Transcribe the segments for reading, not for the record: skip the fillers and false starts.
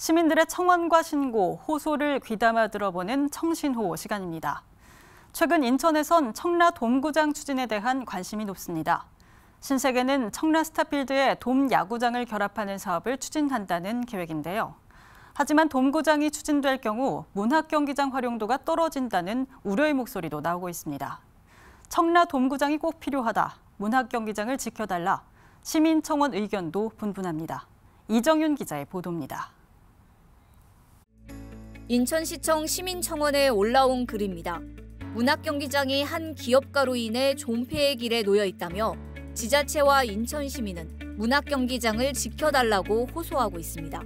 시민들의 청원과 신고, 호소를 귀담아 들어보는 청신호 시간입니다. 최근 인천에선 청라 돔구장 추진에 대한 관심이 높습니다. 신세계는 청라 스타필드에 돔 야구장을 결합하는 사업을 추진한다는 계획인데요. 하지만 돔구장이 추진될 경우 문학경기장 활용도가 떨어진다는 우려의 목소리도 나오고 있습니다. 청라 돔구장이 꼭 필요하다, 문학경기장을 지켜달라, 시민청원 의견도 분분합니다. 이정윤 기자의 보도입니다. 인천시청 시민청원에 올라온 글입니다. 문학경기장이 한 기업가로 인해 존폐의 길에 놓여 있다며 지자체와 인천시민은 문학경기장을 지켜달라고 호소하고 있습니다.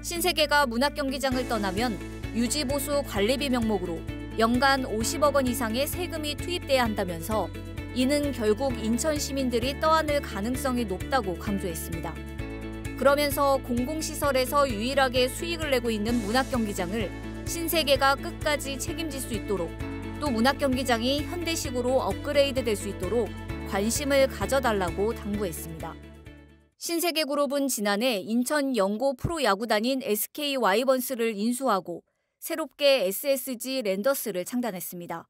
신세계가 문학경기장을 떠나면 유지보수 관리비 명목으로 연간 50억 원 이상의 세금이 투입돼야 한다면서 이는 결국 인천 시민들이 떠안을 가능성이 높다고 강조했습니다. 그러면서 공공시설에서 유일하게 수익을 내고 있는 문학경기장을 신세계가 끝까지 책임질 수 있도록, 또 문학경기장이 현대식으로 업그레이드 될 수 있도록 관심을 가져달라고 당부했습니다. 신세계그룹은 지난해 인천 영고 프로야구단인 SK 와이번스를 인수하고 새롭게 SSG 랜더스를 창단했습니다.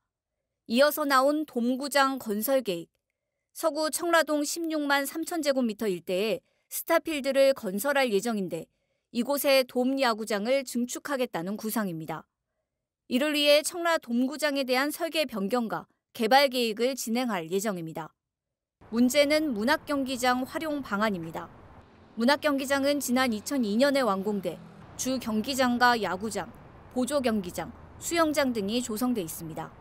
이어서 나온 돔구장 건설 계획, 서구 청라동 16만 3천 제곱미터 일대에 스타필드를 건설할 예정인데 이곳에 돔 야구장을 증축하겠다는 구상입니다. 이를 위해 청라 돔구장에 대한 설계 변경과 개발 계획을 진행할 예정입니다. 문제는 문학경기장 활용 방안입니다. 문학경기장은 지난 2002년에 완공돼 주 경기장과 야구장, 보조경기장, 수영장 등이 조성돼 있습니다.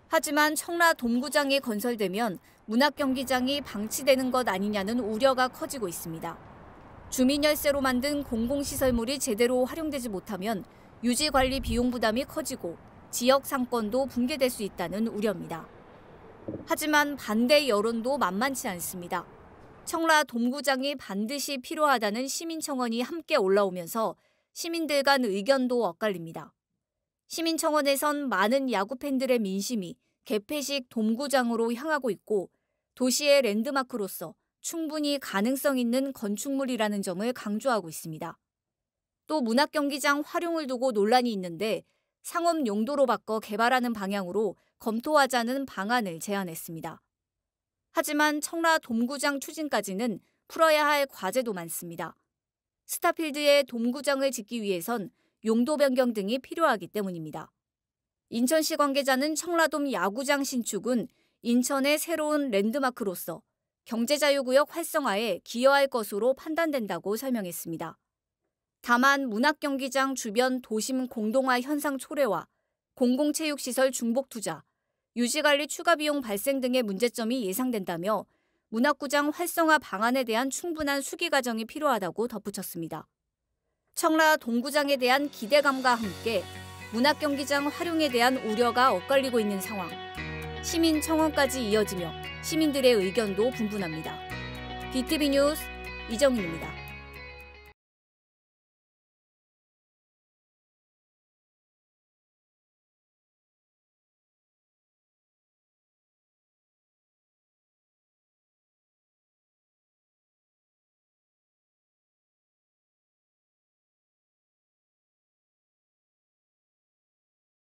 하지만 청라 돔구장이 건설되면 문학경기장이 방치되는 것 아니냐는 우려가 커지고 있습니다. 주민 열세로 만든 공공시설물이 제대로 활용되지 못하면 유지관리 비용 부담이 커지고 지역 상권도 붕괴될 수 있다는 우려입니다. 하지만 반대 여론도 만만치 않습니다. 청라 돔구장이 반드시 필요하다는 시민청원이 함께 올라오면서 시민들 간 의견도 엇갈립니다. 시민청원에선 많은 야구팬들의 민심이 개폐식 돔구장으로 향하고 있고 도시의 랜드마크로서 충분히 가능성 있는 건축물이라는 점을 강조하고 있습니다. 또 문학경기장 활용을 두고 논란이 있는데 상업 용도로 바꿔 개발하는 방향으로 검토하자는 방안을 제안했습니다. 하지만 청라 돔구장 추진까지는 풀어야 할 과제도 많습니다. 스타필드의 돔구장을 짓기 위해선 용도 변경 등이 필요하기 때문입니다. 인천시 관계자는 청라돔 야구장 신축은 인천의 새로운 랜드마크로서 경제자유구역 활성화에 기여할 것으로 판단된다고 설명했습니다. 다만 문학경기장 주변 도심 공동화 현상 초래와 공공체육시설 중복 투자, 유지관리 추가 비용 발생 등의 문제점이 예상된다며 문학구장 활성화 방안에 대한 충분한 수기 과정이 필요하다고 덧붙였습니다. 청라 돔구장에 대한 기대감과 함께 문학경기장 활용에 대한 우려가 엇갈리고 있는 상황. 시민청원까지 이어지며 시민들의 의견도 분분합니다. BTV 뉴스 이정윤입니다.